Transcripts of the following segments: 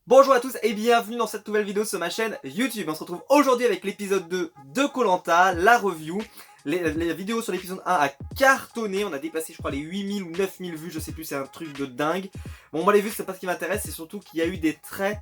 Bonjour à tous et bienvenue dans cette nouvelle vidéo sur ma chaîne YouTube. On se retrouve aujourd'hui avec l'épisode 2 de koh Lanta, la review. Les vidéos sur l'épisode 1 a cartonné, on a dépassé je crois les 8000 ou 9000 vues, je sais plus, c'est un truc de dingue. Bon moi les vues c'est pas ce qui m'intéresse, c'est surtout qu'il y a eu des très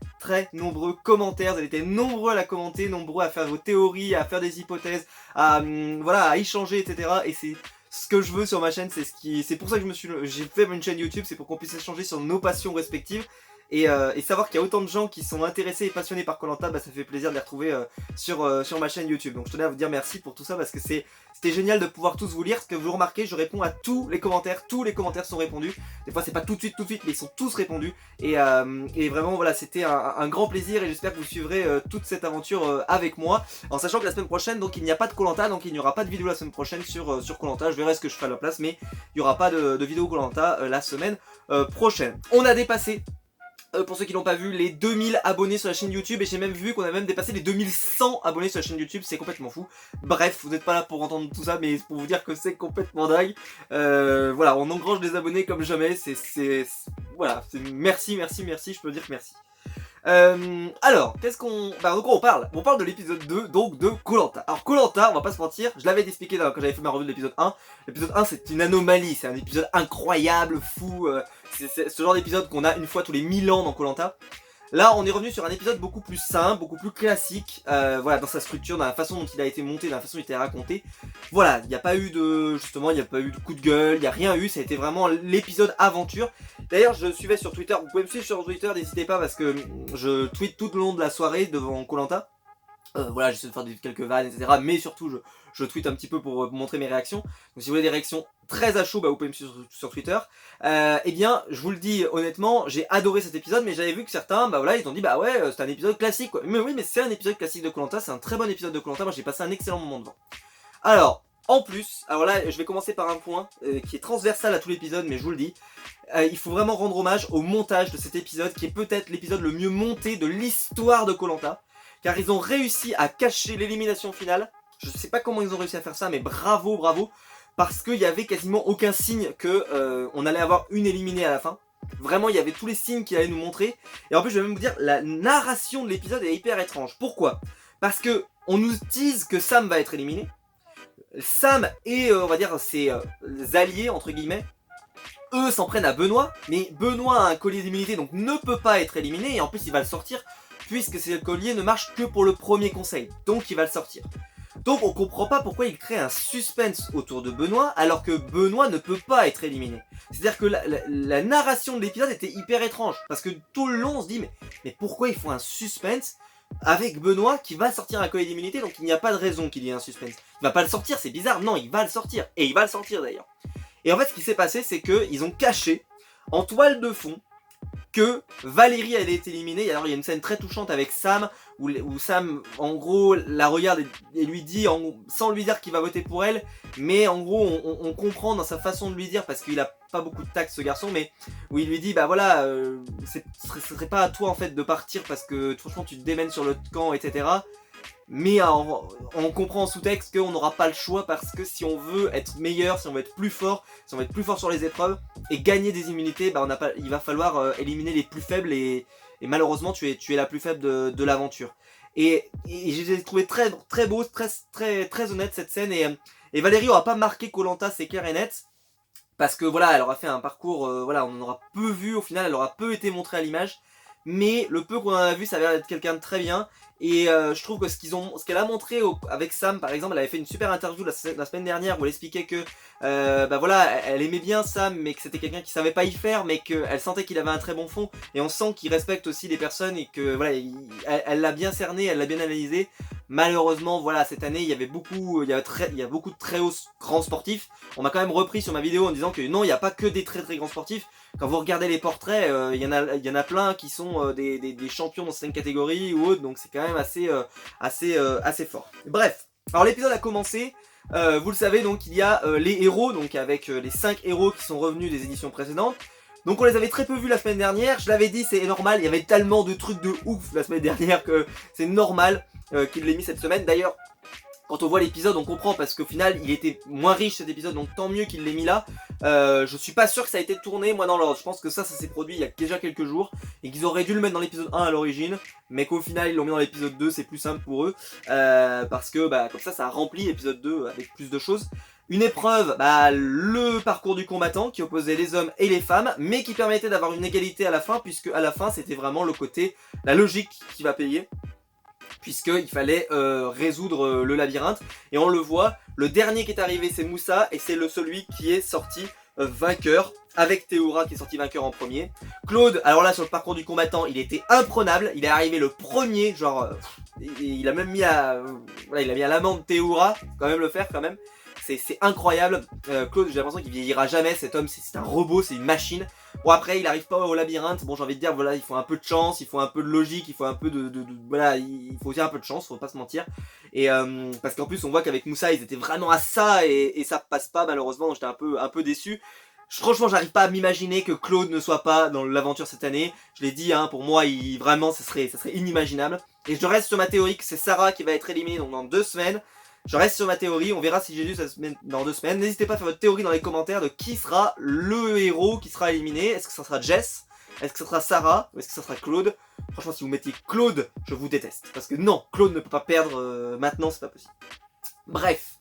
nombreux commentaires, vous avez été nombreux à la commenter, nombreux à faire vos théories, à faire des hypothèses, à voilà, à échanger etc. Et c'est ce que je veux sur ma chaîne, c'est pour ça que j'ai fait une chaîne YouTube, c'est pour qu'on puisse échanger sur nos passions respectives. Et savoir qu'il y a autant de gens qui sont intéressés et passionnés par koh Lanta, bah, ça fait plaisir de les retrouver sur ma chaîne YouTube. Donc je tenais à vous dire merci pour tout ça parce que c'était génial de pouvoir tous vous lire. Ce que vous remarquez, je réponds à tous les commentaires sont répondus. Des fois c'est pas tout de suite, mais ils sont tous répondus. Et vraiment voilà, c'était un grand plaisir et j'espère que vous suivrez toute cette aventure avec moi. En sachant que la semaine prochaine, donc il n'y a pas de koh Lanta, donc il n'y aura pas de vidéo la semaine prochaine sur koh Lanta. Je verrai ce que je ferai à la place, mais il n'y aura pas de vidéo koh Lanta la semaine prochaine. On a dépassé pour ceux qui l'ont pas vu, les 2000 abonnés sur la chaîne YouTube, et j'ai même vu qu'on a même dépassé les 2100 abonnés sur la chaîne YouTube, c'est complètement fou. Bref, vous n'êtes pas là pour entendre tout ça, mais pour vous dire que c'est complètement dingue. Voilà, on engrange des abonnés comme jamais, voilà, merci, je peux dire que merci. Alors, qu'est-ce qu'on... Bah, donc on parle de l'épisode 2, donc de koh Lanta. Alors koh Lanta, on va pas se mentir, je l'avais expliqué quand j'avais fait ma revue de l'épisode 1. L'épisode 1 c'est une anomalie, c'est un épisode incroyable, fou, c'est ce genre d'épisode qu'on a une fois tous les 1000 ans dans koh Lanta. Là on est revenu sur un épisode beaucoup plus simple, beaucoup plus classique, voilà, dans sa structure, dans la façon dont il a été monté, dans la façon dont il a été raconté. Voilà, il n'y a pas eu de, justement, il n'y a pas eu de coup de gueule, il n'y a rien eu, ça a été vraiment l'épisode aventure. D'ailleurs je suivais sur Twitter, vous pouvez me suivre sur Twitter, n'hésitez pas parce que je tweete tout le long de la soirée devant koh Lanta. Voilà, j'essaie de faire quelques vannes, etc. Mais surtout, je tweete un petit peu pour montrer mes réactions. Donc si vous voulez des réactions très à chaud, bah, vous pouvez me suivre sur Twitter. Eh bien, je vous le dis honnêtement, j'ai adoré cet épisode, mais j'avais vu que certains, bah voilà, ils ont dit, bah ouais, c'est un épisode classique, quoi. Mais oui, mais c'est un épisode classique de koh Lanta, c'est un très bon épisode de koh Lanta, moi j'ai passé un excellent moment devant. Alors, en plus, alors là, je vais commencer par un point qui est transversal à tout l'épisode, mais je vous le dis. Il faut vraiment rendre hommage au montage de cet épisode, qui est peut-être l'épisode le mieux monté de l'histoire de koh Lanta. Car ils ont réussi à cacher l'élimination finale. Je sais pas comment ils ont réussi à faire ça, mais bravo, parce qu'il y avait quasiment aucun signe que on allait avoir une éliminée à la fin. Vraiment, il y avait tous les signes qu'il allait nous montrer. Et en plus, je vais même vous dire, la narration de l'épisode est hyper étrange. Pourquoi? Parce que on nous tease que Sam va être éliminé. Sam et, on va dire, ses alliés, entre guillemets, eux s'en prennent à Benoît. Mais Benoît a un collier d'immunité, donc ne peut pas être éliminé. Et en plus, il va le sortir, puisque ce collier ne marche que pour le premier conseil. Donc, il va le sortir. Donc, on comprend pas pourquoi il crée un suspense autour de Benoît, alors que Benoît ne peut pas être éliminé. C'est-à-dire que la narration de l'épisode était hyper étrange. Parce que tout le long, on se dit, mais pourquoi ils font un suspense avec Benoît qui va sortir un collier d'immunité, donc il n'y a pas de raison qu'il y ait un suspense. Il va pas le sortir, c'est bizarre. Non, il va le sortir. Et il va le sortir d'ailleurs. Et en fait, ce qui s'est passé, c'est qu'ils ont caché, en toile de fond, que Valérie elle été éliminée. Alors il y a une scène très touchante avec Sam où Sam en gros la regarde et lui dit, sans lui dire qu'il va voter pour elle, mais en gros on comprend dans sa façon de lui dire, parce qu'il a pas beaucoup de tact ce garçon, mais où il lui dit bah voilà, ce serait pas à toi en fait de partir parce que franchement tu te démènes sur le camp etc. Mais on comprend en sous-texte qu'on n'aura pas le choix parce que si on veut être meilleur, si on veut être plus fort, si on veut être plus fort sur les épreuves et gagner des immunités, bah il va falloir éliminer les plus faibles et malheureusement tu es la plus faible de l'aventure. Et je les ai trouvé très beau, très honnête cette scène et Valérie aura pas marqué koh Lanta, c'est clair et net. Parce que voilà, elle aura fait un parcours, voilà, on en aura peu vu au final, elle aura peu été montrée à l'image. Mais le peu qu'on en a vu, ça a l'air d'être quelqu'un de très bien. Et je trouve que ce qu'elle a montré avec Sam, par exemple, elle avait fait une super interview la semaine dernière où elle expliquait que bah voilà, elle aimait bien Sam, mais que c'était quelqu'un qui savait pas y faire, mais qu'elle sentait qu'il avait un très bon fond. Et on sent qu'il respecte aussi les personnes et que voilà, elle l'a bien cerné, elle l'a bien analysé. Malheureusement, voilà, cette année, il y a beaucoup de très hauts grands sportifs. On m'a quand même repris sur ma vidéo en disant que non, il n'y a pas que des très grands sportifs. Quand vous regardez les portraits, il y en a plein qui sont des champions dans certaines catégories ou autres, donc c'est quand même assez fort. Bref, alors l'épisode a commencé, vous le savez, donc il y a les héros, donc avec les 5 héros qui sont revenus des éditions précédentes. Donc on les avait très peu vus la semaine dernière, je l'avais dit, c'est normal, il y avait tellement de trucs de ouf la semaine dernière que c'est normal qu'ils l'aient mis cette semaine. D'ailleurs, quand on voit l'épisode on comprend parce qu'au final il était moins riche cet épisode, donc tant mieux qu'il l'ait mis là. Je suis pas sûr que ça a été tourné moi dans l'ordre, je pense que ça s'est produit il y a déjà quelques jours et qu'ils auraient dû le mettre dans l'épisode 1 à l'origine, mais qu'au final ils l'ont mis dans l'épisode 2, c'est plus simple pour eux, parce que bah, comme ça remplit l'épisode 2 avec plus de choses. Une épreuve, bah, le parcours du combattant qui opposait les hommes et les femmes, mais qui permettait d'avoir une égalité à la fin, puisque à la fin c'était vraiment le côté, la logique qui va payer, puisqu'il fallait résoudre le labyrinthe, et on le voit, le dernier qui est arrivé c'est Moussa, et c'est celui qui est sorti vainqueur, avec Théoura qui est sorti vainqueur en premier. Claude, alors là sur le parcours du combattant, il était imprenable, il est arrivé le premier, genre, il a même mis à, voilà, il a mis à l'amende Théoura, quand même le faire quand même. C'est incroyable, Claude j'ai l'impression qu'il vieillira jamais, cet homme c'est un robot, c'est une machine. Bon après il arrive pas au labyrinthe, bon j'ai envie de dire voilà il faut un peu de chance, il faut un peu de logique, il faut un peu voilà il faut aussi un peu de chance, faut pas se mentir. Et parce qu'en plus on voit qu'avec Moussa ils étaient vraiment à ça et ça passe pas malheureusement, j'étais un peu déçu. Franchement j'arrive pas à m'imaginer que Claude ne soit pas dans l'aventure cette année, je l'ai dit hein, pour moi vraiment ça serait inimaginable. Et je reste sur ma théorie que c'est Sarah qui va être éliminée donc dans 2 semaines. Je reste sur ma théorie, on verra si Jésus ça se met dans 2 semaines. N'hésitez pas à faire votre théorie dans les commentaires de qui sera le héros qui sera éliminé. Est-ce que ça sera Jess? Est-ce que ça sera Sarah? Ou est-ce que ça sera Claude? Franchement si vous mettez Claude, je vous déteste. Parce que non, Claude ne peut pas perdre maintenant, c'est pas possible. Bref.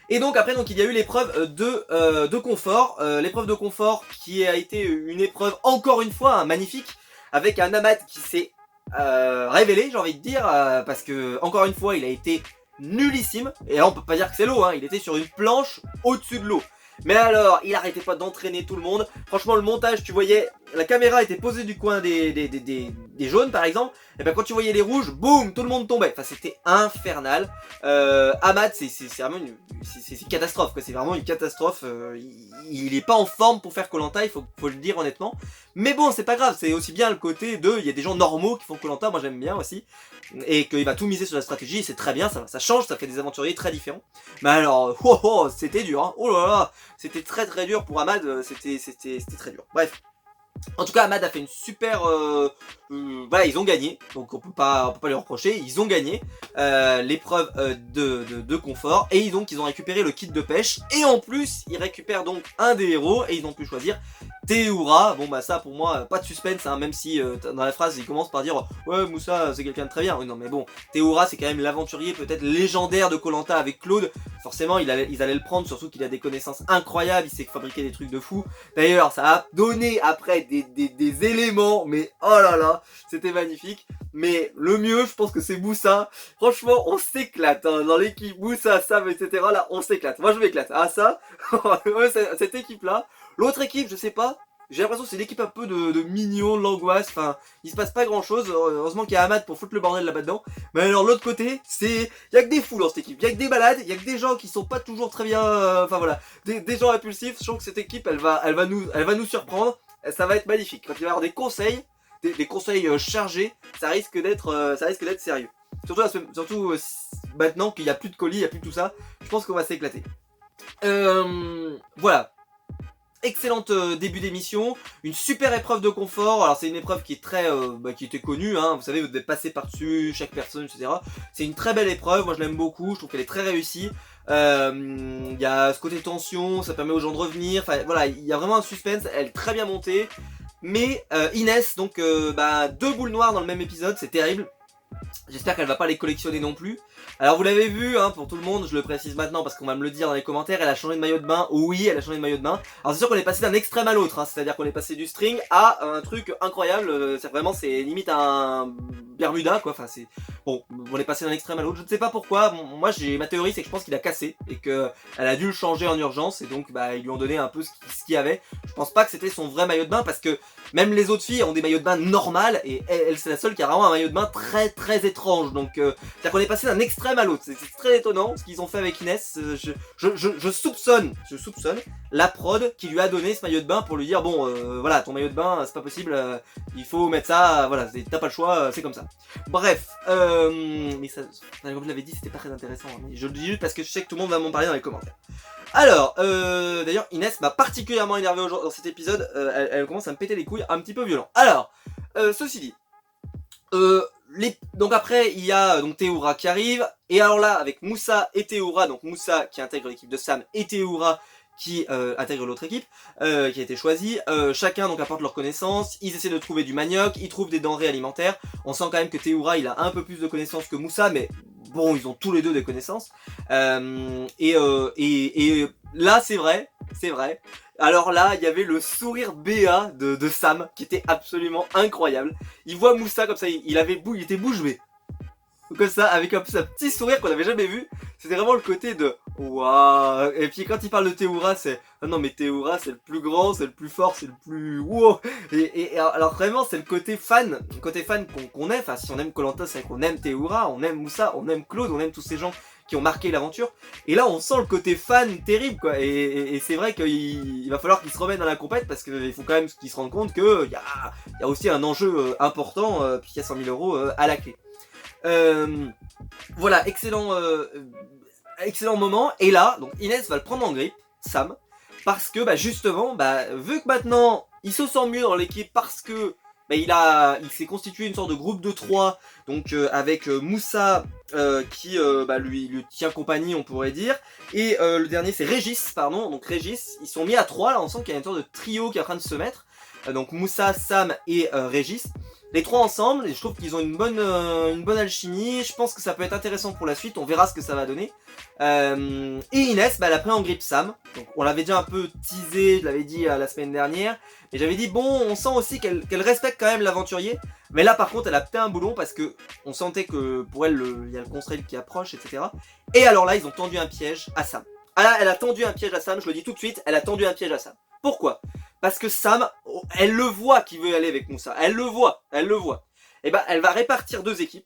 Et donc après il y a eu l'épreuve de confort. L'épreuve de confort qui a été une épreuve encore une fois magnifique. Avec un Ahmad qui s'est révélé, j'ai envie de dire. Parce que encore une fois il a été nullissime, et là on peut pas dire que c'est l'eau, hein. Il était sur une planche au-dessus de l'eau. Mais alors, il arrêtait pas d'entraîner tout le monde. Franchement, le montage, tu voyais, la caméra était posée du coin des jaunes par exemple, et ben quand tu voyais les rouges, boum, tout le monde tombait. Enfin, c'était infernal. Ahmad, c'est vraiment une catastrophe, quoi. C'est vraiment une catastrophe. Il est pas en forme pour faire Koh-Lanta, il faut le dire honnêtement. Mais bon, c'est pas grave, c'est aussi bien le côté de, il y a des gens normaux qui font Koh-Lanta, moi j'aime bien aussi. Et qu'il va tout miser sur la stratégie, c'est très bien, ça change, ça fait des aventuriers très différents. Mais alors, c'était dur, hein. Oh là là, c'était très dur pour Ahmad, c'était très dur. Bref. En tout cas, Ahmad a fait une super... voilà, ils ont gagné, donc on peut pas lui reprocher, ils ont gagné l'épreuve de confort, et ils ont récupéré le kit de pêche, et en plus, ils récupèrent donc un des héros, et ils ont pu choisir Théoura. Bon bah ça pour moi, pas de suspense, hein, même si dans la phrase il commence par dire « Ouais, Moussa c'est quelqu'un de très bien », oui non mais bon, Théoura c'est quand même l'aventurier peut-être légendaire de Koh-Lanta avec Claude, forcément ils allaient le prendre, surtout qu'il a des connaissances incroyables, il sait fabriquer des trucs de fou. D'ailleurs ça a donné après des éléments, mais oh là là, c'était magnifique. Mais le mieux je pense que c'est Moussa, franchement on s'éclate hein, dans l'équipe Moussa, Sam etc là on s'éclate, moi je m'éclate, ah ça, cette équipe là. L'autre équipe, je sais pas, j'ai l'impression que c'est l'équipe un peu de mignons, de l'angoisse, enfin, il se passe pas grand chose, heureusement qu'il y a Ahmad pour foutre le bordel là-bas dedans. Mais alors l'autre côté, y a que des fous dans cette équipe, y a que des malades, y a que des gens qui sont pas toujours très bien, enfin voilà, des gens impulsifs. Je trouve que cette équipe, elle va nous surprendre, ça va être magnifique. Quand il va y avoir des conseils, des conseils chargés, ça risque d'être sérieux. Surtout maintenant qu'il y a plus de colis, il y a plus de tout ça, je pense qu'on va s'éclater. Voilà. Excellente début d'émission, une super épreuve de confort. Alors c'est une épreuve qui est qui était connue, hein. Vous savez, vous devez passer par-dessus chaque personne, etc. C'est une très belle épreuve, moi je l'aime beaucoup, je trouve qu'elle est très réussie. Il y a ce côté tension, ça permet aux gens de revenir, enfin voilà, il y a vraiment un suspense, elle est très bien montée. Mais Inès, donc 2 boules noires dans le même épisode, c'est terrible. J'espère qu'elle va pas les collectionner non plus. Alors vous l'avez vu, hein, pour tout le monde, je le précise maintenant parce qu'on va me le dire dans les commentaires, elle a changé de maillot de bain. Oui, elle a changé de maillot de bain. Alors c'est sûr qu'on est passé d'un extrême à l'autre, hein, c'est-à-dire qu'on est passé du string à un truc incroyable. C'est limite un Bermuda quoi, enfin c'est... Bon, on est passé d'un extrême à l'autre, je ne sais pas pourquoi. Bon, moi ma théorie c'est que je pense qu'il a cassé et qu'elle a dû le changer en urgence et donc ils lui ont donné un peu ce qu'il y avait. Je pense pas que c'était son vrai maillot de bain parce que même les autres filles ont des maillots de bain normales et elle c'est la seule qui a vraiment un maillot de bain très étrange. Donc c'est-à-dire qu'on est passé d'un extrême à l'autre, c'est très étonnant ce qu'ils ont fait avec Inès. Je soupçonne la prod qui lui a donné ce maillot de bain pour lui dire bon voilà, ton maillot de bain c'est pas possible, il faut mettre ça, voilà, t'as pas le choix, c'est comme ça. Bref, mais ça, comme je l'avais dit, c'était pas très intéressant, hein, mais je le dis juste parce que je sais que tout le monde va m'en parler dans les commentaires. Alors, d'ailleurs Inès m'a particulièrement énervé dans cet épisode, elle commence à me péter les couilles un petit peu violent. Alors, ceci dit, Donc après il y a donc Théoura qui arrive, et alors là avec Moussa et Théoura, donc Moussa qui intègre l'équipe de Sam et Théoura qui intègre l'autre équipe qui a été choisie, chacun donc apporte leurs connaissances, ils essaient de trouver du manioc, ils trouvent des denrées alimentaires, on sent quand même que Théoura il a un peu plus de connaissances que Moussa, mais bon ils ont tous les deux des connaissances, et là c'est vrai, alors là il y avait le sourire béat de Sam qui était absolument incroyable, il voit Moussa comme ça, il était bouche bée, comme ça, avec un petit sourire qu'on n'avait jamais vu. C'était vraiment le côté de waouh. Et puis quand il parle de Théoura, c'est ah non mais Théoura c'est le plus grand, c'est le plus fort, c'est le plus wow. Et alors vraiment c'est le côté fan qu'on aime. Enfin si on aime Koh Lanta, c'est qu'on aime Théoura, on aime Moussa, on aime Claude, on aime tous ces gens qui ont marqué l'aventure. Et là on sent le côté fan terrible quoi. Et c'est vrai qu'il va falloir qu'ils se remettent dans la compète parce qu'il faut quand même qu'ils se rendent compte qu'il y a aussi un enjeu important, puis il y a 100 000 € à la clé. Voilà, excellent moment. Et là, donc Inès va le prendre en grippe, Sam, parce que justement, vu que maintenant il se sent mieux dans l'équipe parce que il s'est constitué une sorte de groupe de 3, donc avec Moussa qui lui tient compagnie, on pourrait dire, et le dernier c'est Régis, pardon, donc Régis, ils sont mis à 3, là on sent qu'il y a une sorte de trio qui est en train de se mettre, donc Moussa, Sam et Régis. Les trois ensemble, et je trouve qu'ils ont une bonne alchimie, je pense que ça peut être intéressant pour la suite, on verra ce que ça va donner. Et Inès, elle a pris en grippe Sam, donc on l'avait déjà un peu teasé, je l'avais dit la semaine dernière, mais j'avais dit bon, on sent aussi qu'elle respecte quand même l'aventurier, mais là par contre elle a pété un boulon parce que on sentait que pour elle, il y a le constrail qui approche, etc. Et alors là, ils ont tendu un piège à Sam. Ah là, elle a tendu un piège à Sam, je le dis tout de suite, elle a tendu un piège à Sam. Pourquoi ? Parce que Sam, elle le voit qu'il veut aller avec Moussa. Elle le voit. Et elle va répartir 2 équipes.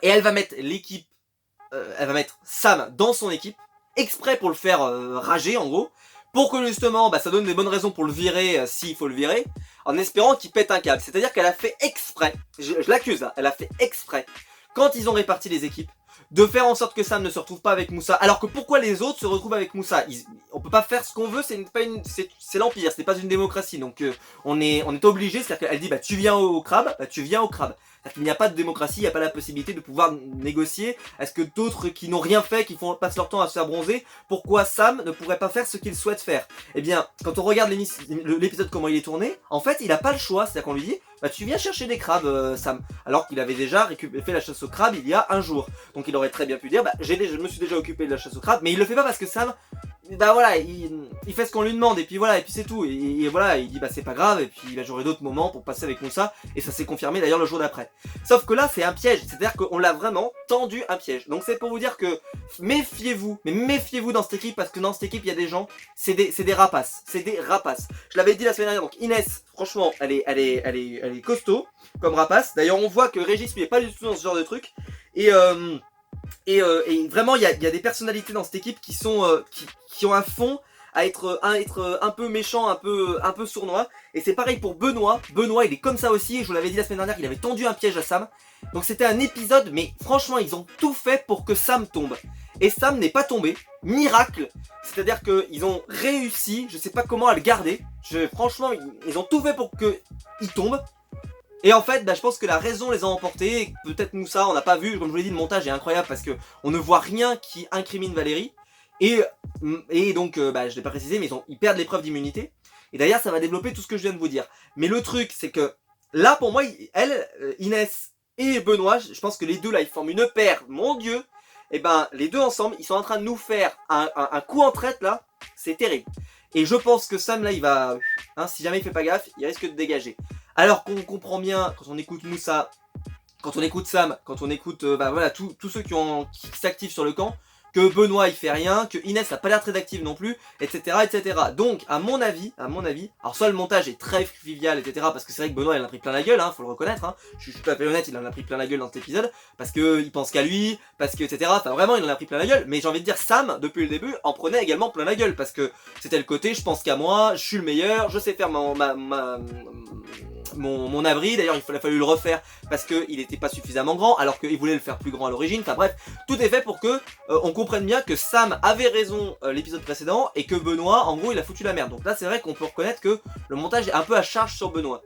Et elle va mettre elle va mettre Sam dans son équipe, exprès pour le faire rager en gros. Pour que justement, ça donne des bonnes raisons pour le virer s'il faut le virer. En espérant qu'il pète un câble. C'est-à-dire qu'elle a fait exprès, je l'accuse là, elle a fait exprès, quand ils ont réparti les équipes, de faire en sorte que Sam ne se retrouve pas avec Moussa. Alors que pourquoi les autres se retrouvent avec Moussa? On peut pas faire ce qu'on veut, c'est l'Empire, c'est pas une démocratie. Donc on est obligé, c'est-à-dire qu'elle dit tu viens au crabe, tu viens au crabe. C'est-à-dire qu'il n'y a pas de démocratie, il n'y a pas la possibilité de pouvoir négocier. Est-ce que d'autres qui n'ont rien fait, qui passent leur temps à se faire bronzer, pourquoi Sam ne pourrait pas faire ce qu'il souhaite faire? Eh bien, quand on regarde l'épisode comment il est tourné, en fait il n'a pas le choix, c'est-à-dire qu'on lui dit tu viens chercher des crabes Sam, alors qu'il avait déjà fait la chasse aux crabes il y a un jour. Donc il aurait très bien pu dire je me suis déjà occupé de la chasse aux crabes, mais il le fait pas parce que Sam, voilà, il fait ce qu'on lui demande et puis voilà, et puis c'est tout. Et voilà, il dit c'est pas grave, et puis j'aurai d'autres moments pour passer avec Moussa, et ça s'est confirmé d'ailleurs le jour d'après. Sauf que là c'est un piège, c'est-à-dire qu'on l'a vraiment tendu un piège. Donc c'est pour vous dire que méfiez-vous, mais méfiez-vous dans cette équipe, parce que dans cette équipe il y a des gens, c'est des rapaces, Je l'avais dit la semaine dernière, donc Inès, franchement, elle est costaud comme rapace. D'ailleurs on voit que Régis lui est pas du tout dans ce genre de truc, et vraiment il y a des personnalités dans cette équipe qui ont un fond à être un peu méchant, un peu sournois. Et c'est pareil pour Benoît. Benoît il est comme ça aussi, je vous l'avais dit la semaine dernière, il avait tendu un piège à Sam. Donc c'était un épisode, mais franchement ils ont tout fait pour que Sam tombe. Et Sam n'est pas tombé, miracle. C'est-à-dire qu'ils ont réussi, je sais pas comment, à le garder. Franchement ils ont tout fait pour qu'il tombe. Et en fait, je pense que la raison les a emportés. Peut-être Moussa, on n'a pas vu, comme je vous l'ai dit, le montage est incroyable parce que on ne voit rien qui incrimine Valérie. Et donc, je l'ai pas précisé, mais ils perdent l'épreuve d'immunité. Et d'ailleurs, ça va développer tout ce que je viens de vous dire. Mais le truc, c'est que là, pour moi, Inès et Benoît, je pense que les deux là, ils forment une paire. Mon Dieu, et les deux ensemble, ils sont en train de nous faire un coup en traite là. C'est terrible. Et je pense que Sam là, il va, si jamais il fait pas gaffe, il risque de dégager. Alors qu'on comprend bien, quand on écoute Moussa, quand on écoute Sam, quand on écoute voilà, tous ceux qui s'activent sur le camp, que Benoît il fait rien, que Inès n'a pas l'air très active non plus, etc., etc. Donc à mon avis, alors soit le montage est très trivial, etc., parce que c'est vrai que Benoît il en a pris plein la gueule, faut le reconnaître, je suis tout à fait honnête, il en a pris plein la gueule dans cet épisode, parce qu'il pense qu'à lui, parce que etc., vraiment il en a pris plein la gueule, mais j'ai envie de dire Sam, depuis le début, en prenait également plein la gueule, parce que c'était le côté, je pense qu'à moi, je suis le meilleur, je sais faire mon abri, d'ailleurs il a fallu le refaire parce qu'il n'était pas suffisamment grand alors qu'il voulait le faire plus grand à l'origine, enfin bref, tout est fait pour que on comprenne bien que Sam avait raison l'épisode précédent et que Benoît en gros il a foutu la merde. Donc là c'est vrai qu'on peut reconnaître que le montage est un peu à charge sur Benoît.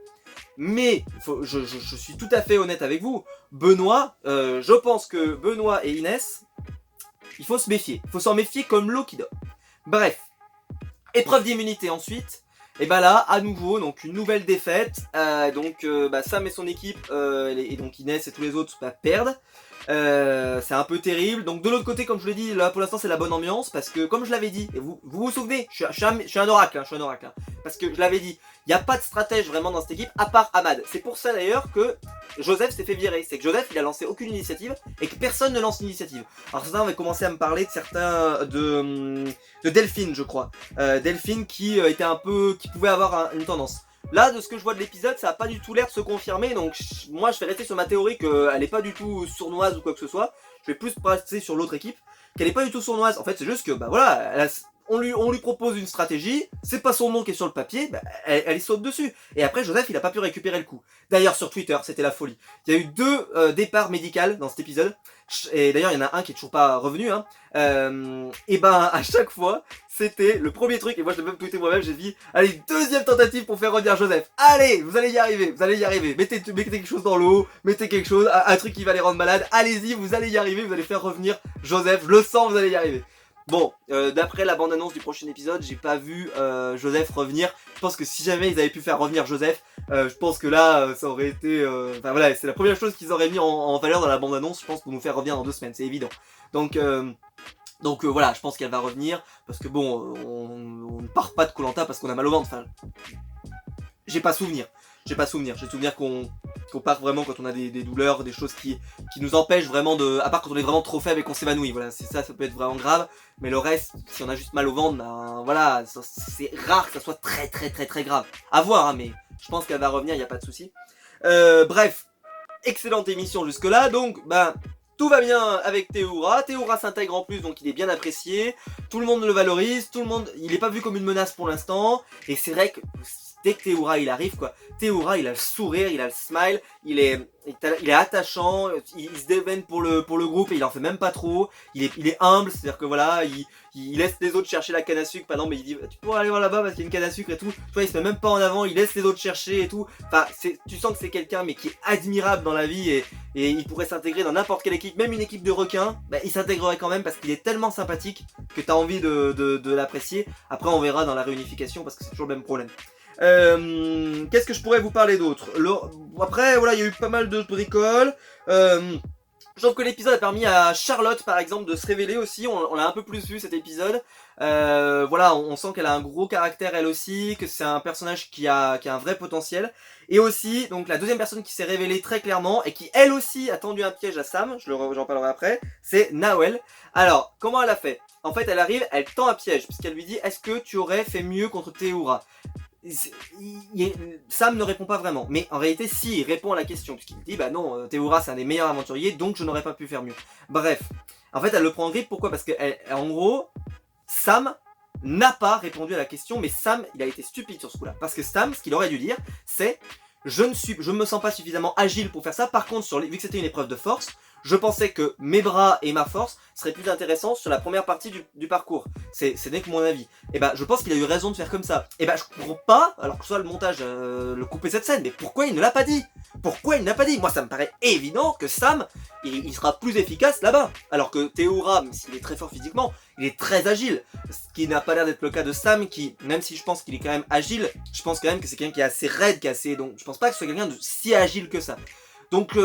Mais je suis tout à fait honnête avec vous. Benoît, je pense que Benoît et Inès, il faut se méfier. Il faut s'en méfier comme l'eau qui dort. Bref, épreuve d'immunité ensuite. Et bah là, à nouveau, donc une nouvelle défaite. Sam et son équipe, et donc Inès et tous les autres perdent. C'est un peu terrible. Donc de l'autre côté, comme je l'ai dit, là pour l'instant c'est la bonne ambiance. Parce que comme je l'avais dit, et vous souvenez, je suis un oracle, hein. Parce que je l'avais dit, il n'y a pas de stratège vraiment dans cette équipe, à part Ahmad. C'est pour ça d'ailleurs que Joseph s'est fait virer. C'est que Joseph, il a lancé aucune initiative, et que personne ne lance l'initiative. Alors certains avaient commencé à me parler de certains, de Delphine, je crois. Delphine qui était un peu, qui pouvait avoir une tendance. Là, de ce que je vois de l'épisode, ça a pas du tout l'air de se confirmer, donc moi je vais rester sur ma théorie qu'elle est pas du tout sournoise ou quoi que ce soit. Je vais plus passer sur l'autre équipe, qu'elle est pas du tout sournoise. En fait, c'est juste que, bah voilà, on lui propose une stratégie, c'est pas son nom qui est sur le papier, bah, elle y saute dessus. Et après, Joseph, il a pas pu récupérer le coup. D'ailleurs, sur Twitter, c'était la folie. Il y a eu 2 départs médicaux dans cet épisode. Et d'ailleurs, il y en a un qui est toujours pas revenu, hein. Et ben, à chaque fois, c'était le premier truc, et moi je l'ai même tweeté moi-même, j'ai dit, allez, 2e tentative pour faire revenir Joseph. Allez, vous allez y arriver, Mettez quelque chose dans l'eau, mettez quelque chose, un truc qui va les rendre malades. Allez-y, vous allez y arriver, vous allez faire revenir Joseph, je le sens, vous allez y arriver. Bon, d'après la bande-annonce du prochain épisode, j'ai pas vu Joseph revenir. Je pense que si jamais ils avaient pu faire revenir Joseph, je pense que là, ça aurait été... Enfin voilà, c'est la première chose qu'ils auraient mis en valeur dans la bande-annonce, je pense, pour nous faire revenir dans 2 semaines, c'est évident. Donc voilà, je pense qu'elle va revenir, parce que bon, on ne part pas de Koh Lanta parce qu'on a mal au ventre, enfin... J'ai pas souvenir. J'ai souvenir qu'on part vraiment quand on a des douleurs, des choses qui nous empêchent vraiment de... À part quand on est vraiment trop faible et qu'on s'évanouit, voilà, c'est ça, ça peut être vraiment grave. Mais le reste, si on a juste mal au ventre, ben voilà, c'est rare que ça soit très grave. À voir, hein, mais je pense qu'elle va revenir, y a pas de souci. Bref, excellente émission jusque là, donc ben... Tout va bien avec Théoura, Théoura s'intègre en plus donc il est bien apprécié, tout le monde le valorise, il est pas vu comme une menace pour l'instant, et c'est vrai que dès que Théoura il arrive quoi, Théoura il a le sourire, il a le smile, il est attachant, il se démène pour le groupe et il en fait même pas trop, il est humble, c'est à dire que voilà, il laisse les autres chercher la canne à sucre, pardon, mais il dit tu pourras aller voir là-bas parce qu'il y a une canne à sucre et tout, tu vois il se met même pas en avant, il laisse les autres chercher et tout, enfin tu sens que c'est quelqu'un mais qui est admirable dans la vie et il pourrait s'intégrer dans n'importe quelle équipe, même une équipe de requins, bah, il s'intégrerait quand même parce qu'il est tellement sympathique que t'as envie de l'apprécier. Après on verra dans la réunification parce que c'est toujours le même problème. Qu'est-ce que je pourrais vous parler d'autre? Après voilà, il y a eu pas mal de bricoles. Je trouve que l'épisode a permis à Charlotte par exemple de se révéler aussi, on l'a un peu plus vu cet épisode. Voilà, on sent qu'elle a un gros caractère elle aussi, que c'est un personnage qui a un vrai potentiel. Et aussi, donc la deuxième personne qui s'est révélée très clairement et qui elle aussi a tendu un piège à Sam, j'en parlerai après, c'est Nawel. Alors, comment elle a fait? En fait, elle arrive, elle tend un piège, puisqu'elle lui dit « Est-ce que tu aurais fait mieux contre Théoura ?» Sam ne répond pas vraiment, mais en réalité si, il répond à la question, puisqu'il dit bah non, Théoura c'est un des meilleurs aventuriers, donc je n'aurais pas pu faire mieux. Bref, en fait elle le prend en grippe, pourquoi? Parce que en gros, Sam n'a pas répondu à la question, mais Sam il a été stupide sur ce coup-là, parce que Sam, ce qu'il aurait dû dire, c'est je ne me sens pas suffisamment agile pour faire ça, par contre, vu que c'était une épreuve de force, je pensais que mes bras et ma force seraient plus intéressants sur la première partie du parcours. C'est n'est que mon avis. Et bah je pense qu'il a eu raison de faire comme ça. Et bah je comprends pas, alors que soit le montage le couper cette scène, mais pourquoi il ne l'a pas dit? Pourquoi il ne l'a pas dit? Moi ça me paraît évident que Sam, il sera plus efficace là-bas. Alors que Théoura, même s'il est très fort physiquement, il est très agile. Ce qui n'a pas l'air d'être le cas de Sam, qui, même si je pense qu'il est quand même agile, je pense quand même que c'est quelqu'un qui est assez raide, qui est assez... Donc je pense pas que ce soit quelqu'un de si agile que ça. Donc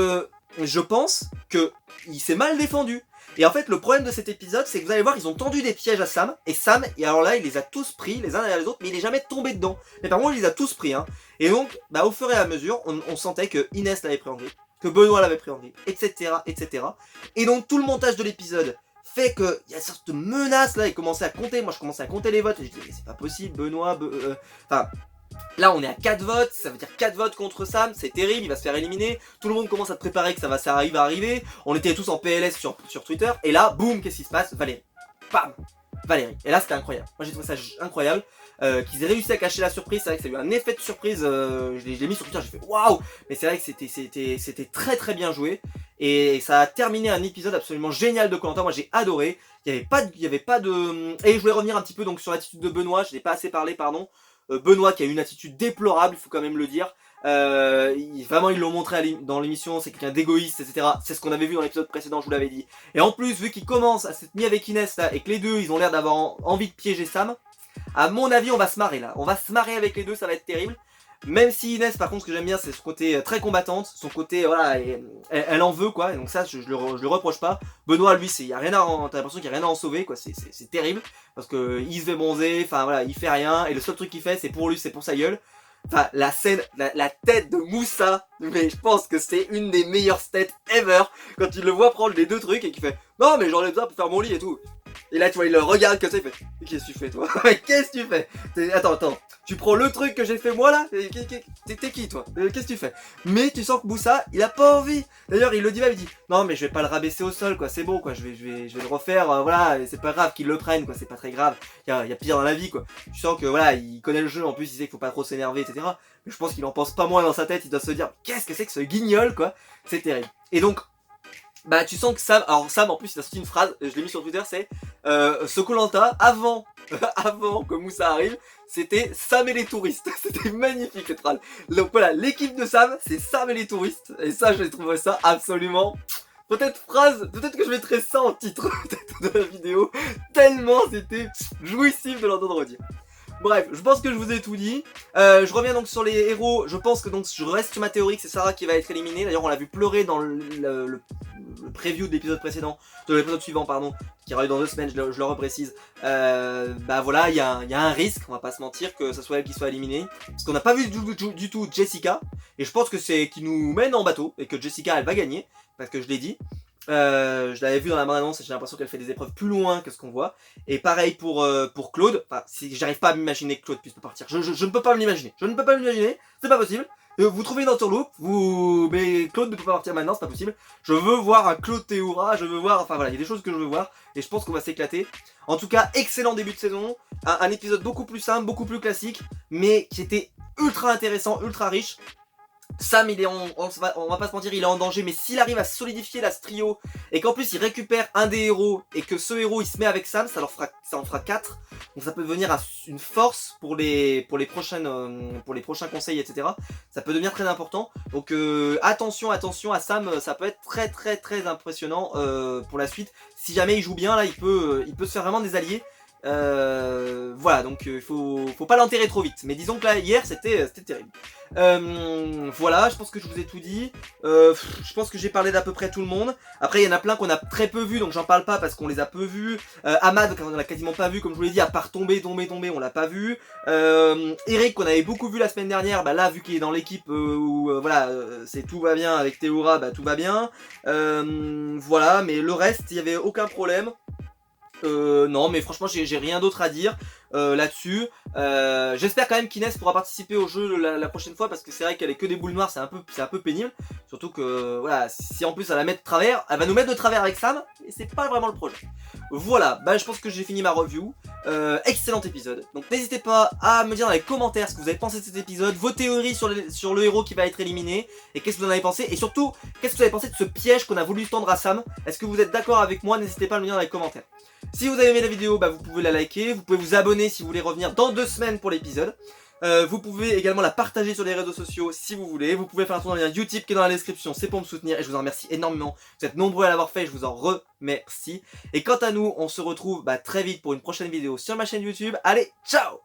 je pense qu'il s'est mal défendu. Et en fait, le problème de cet épisode, c'est que vous allez voir, ils ont tendu des pièges à Sam. Et Sam, et alors là, il les a tous pris, les uns derrière les autres, mais il est jamais tombé dedans. Mais par contre, il les a tous pris. Hein. Et donc, bah, au fur et à mesure, on sentait que Inès l'avait pris en grippe, que Benoît l'avait pris en grippe, etc., etc. Et donc, tout le montage de l'épisode fait qu'il y a une sorte de menace là. Il commençait à compter. Moi, je commençais à compter les votes. Et je disais, mais c'est pas possible, Benoît. Enfin. Là on est à 4 votes, ça veut dire 4 votes contre Sam, c'est terrible, il va se faire éliminer, tout le monde commence à te préparer que ça va arriver, on était tous en PLS sur Twitter, et là, boum, qu'est-ce qui se passe? Valérie. Bam, Valérie. Et là c'était incroyable, moi j'ai trouvé ça incroyable, qu'ils aient réussi à cacher la surprise, c'est vrai que ça a eu un effet de surprise, je l'ai mis sur Twitter, j'ai fait waouh, mais c'est vrai que c'était très bien joué, et ça a terminé un épisode absolument génial de Koh Lanta, moi j'ai adoré, il y avait pas de... Et je voulais revenir un petit peu donc sur l'attitude de Benoît, je n'ai pas assez parlé, pardon. Benoît qui a une attitude déplorable, il faut quand même le dire. Vraiment ils l'ont montré dans l'émission, c'est quelqu'un d'égoïste, etc. C'est ce qu'on avait vu dans l'épisode précédent, je vous l'avais dit. Et en plus, vu qu'il commence à s'être mis avec Inès là, et que les deux ils ont l'air d'avoir envie de piéger Sam, à mon avis on va se marrer là. On va se marrer avec les deux, ça va être terrible. Même si Inès, par contre, ce que j'aime bien, c'est son côté très combattante, son côté, voilà, elle en veut, quoi, et donc ça, je le reproche pas. Benoît, lui, t'as l'impression qu'il y a rien à en sauver, quoi, c'est terrible, parce que il se fait bronzer, enfin voilà, il fait rien, et le seul truc qu'il fait, c'est pour lui, c'est pour sa gueule. Enfin, la scène, la tête de Moussa, mais je pense que c'est une des meilleures têtes ever, quand il le voit prendre les deux trucs, et qu'il fait, non, mais j'en ai besoin pour faire mon lit et tout. Et là, tu vois, il le regarde comme ça, il fait, qu'est-ce que tu fais, toi? Qu'est-ce que tu fais? Attends. Tu prends le truc que j'ai fait moi là? T'es qui toi? Qu'est-ce que tu fais? Mais tu sens que Moussa, il a pas envie. D'ailleurs, il le dit pas, il dit non, mais je vais pas le rabaisser au sol, quoi. C'est bon, quoi. Je vais le refaire, voilà. C'est pas grave qu'il le prenne, quoi. C'est pas très grave. Y a pire dans la vie, quoi. Tu sens que voilà, il connaît le jeu. En plus, il sait qu'il faut pas trop s'énerver, etc. Mais je pense qu'il en pense pas moins dans sa tête. Il doit se dire qu'est-ce que c'est que ce guignol, quoi. C'est terrible. Et donc, bah tu sens que Sam, alors Sam en plus il a sorti une phrase, je l'ai mis sur Twitter, c'est ce Koh-Lanta avant que Moussa arrive, c'était Sam et les touristes. C'était magnifique cette phrase. Donc voilà, l'équipe de Sam, c'est Sam et les touristes. Et ça, j'ai trouvé ça absolument... peut-être que je mettrai ça en titre de la vidéo, tellement c'était jouissif de l'entendre redire. Bref, je pense que je vous ai tout dit. Je reviens donc sur les héros. Je pense que donc je reste sur ma théorie que c'est Sarah qui va être éliminée. D'ailleurs, on l'a vu pleurer dans le preview de l'épisode précédent, de l'épisode suivant, pardon, qui aura eu dans 2 semaines, je le reprécise. Bah voilà, il y a un risque, on va pas se mentir, que ce soit elle qui soit éliminée. Parce qu'on n'a pas vu du tout Jessica. Et je pense que c'est qui nous mène en bateau. Et que Jessica, elle va gagner. Parce que je l'ai dit. Je l'avais vu dans la bande-annonce et j'ai l'impression qu'elle fait des épreuves plus loin que ce qu'on voit. Et pareil pour Claude. Enfin, si j'arrive pas à m'imaginer que Claude puisse partir. Je ne peux pas me l'imaginer. Je ne peux pas m'imaginer. C'est pas possible. Vous trouvez une entourloupe, mais Claude ne peut pas partir maintenant, c'est pas possible. Je veux voir un Claude Théoura, je veux voir, enfin voilà, il y a des choses que je veux voir, et je pense qu'on va s'éclater. En tout cas, excellent début de saison, un épisode beaucoup plus simple, beaucoup plus classique, mais qui était ultra intéressant, ultra riche. Sam, on va pas se mentir, il est en danger, mais s'il arrive à solidifier la trio et qu'en plus il récupère un des héros et que ce héros il se met avec Sam, ça en fera 4. Donc ça peut devenir une force pour les prochains conseils, etc. Ça peut devenir très important. Donc attention à Sam, ça peut être très impressionnant pour la suite. Si jamais il joue bien, là il peut se faire vraiment des alliés. Voilà, donc faut pas l'enterrer trop vite. Mais disons que là, hier, c'était terrible. Voilà, je pense que je vous ai tout dit. Je pense que j'ai parlé d'à peu près tout le monde. Après, il y en a plein qu'on a très peu vu, donc j'en parle pas parce qu'on les a peu vus. Ahmad, on l'a quasiment pas vu, comme je vous l'ai dit, à part tomber, on l'a pas vu. Eric, qu'on avait beaucoup vu la semaine dernière, bah là, vu qu'il est dans l'équipe où voilà, c'est tout va bien avec Théoura, bah tout va bien. Voilà, mais le reste, il y avait aucun problème. Non, mais franchement j'ai rien d'autre à dire là-dessus. J'espère quand même qu'Inès pourra participer au jeu la prochaine fois, parce que c'est vrai qu'elle est que des boules noires, c'est un peu pénible. Surtout que voilà, si en plus elle la met de travers, elle va nous mettre de travers avec Sam, et c'est pas vraiment le projet. Voilà, bah je pense que j'ai fini ma review. Excellent épisode. Donc n'hésitez pas à me dire dans les commentaires ce que vous avez pensé de cet épisode, vos théories sur le héros qui va être éliminé, et qu'est-ce que vous en avez pensé, et surtout qu'est-ce que vous avez pensé de ce piège qu'on a voulu tendre à Sam. Est-ce que vous êtes d'accord avec moi? N'hésitez pas à me le dire dans les commentaires. Si vous avez aimé la vidéo, bah vous pouvez la liker, vous pouvez vous abonner si vous voulez revenir dans 2 semaines pour l'épisode. Vous pouvez également la partager sur les réseaux sociaux si vous voulez. Vous pouvez faire un tour dans le lien YouTube qui est dans la description, c'est pour me soutenir et je vous en remercie énormément. Vous êtes nombreux à l'avoir fait et je vous en remercie. Et quant à nous, on se retrouve très vite pour une prochaine vidéo sur ma chaîne YouTube. Allez, ciao!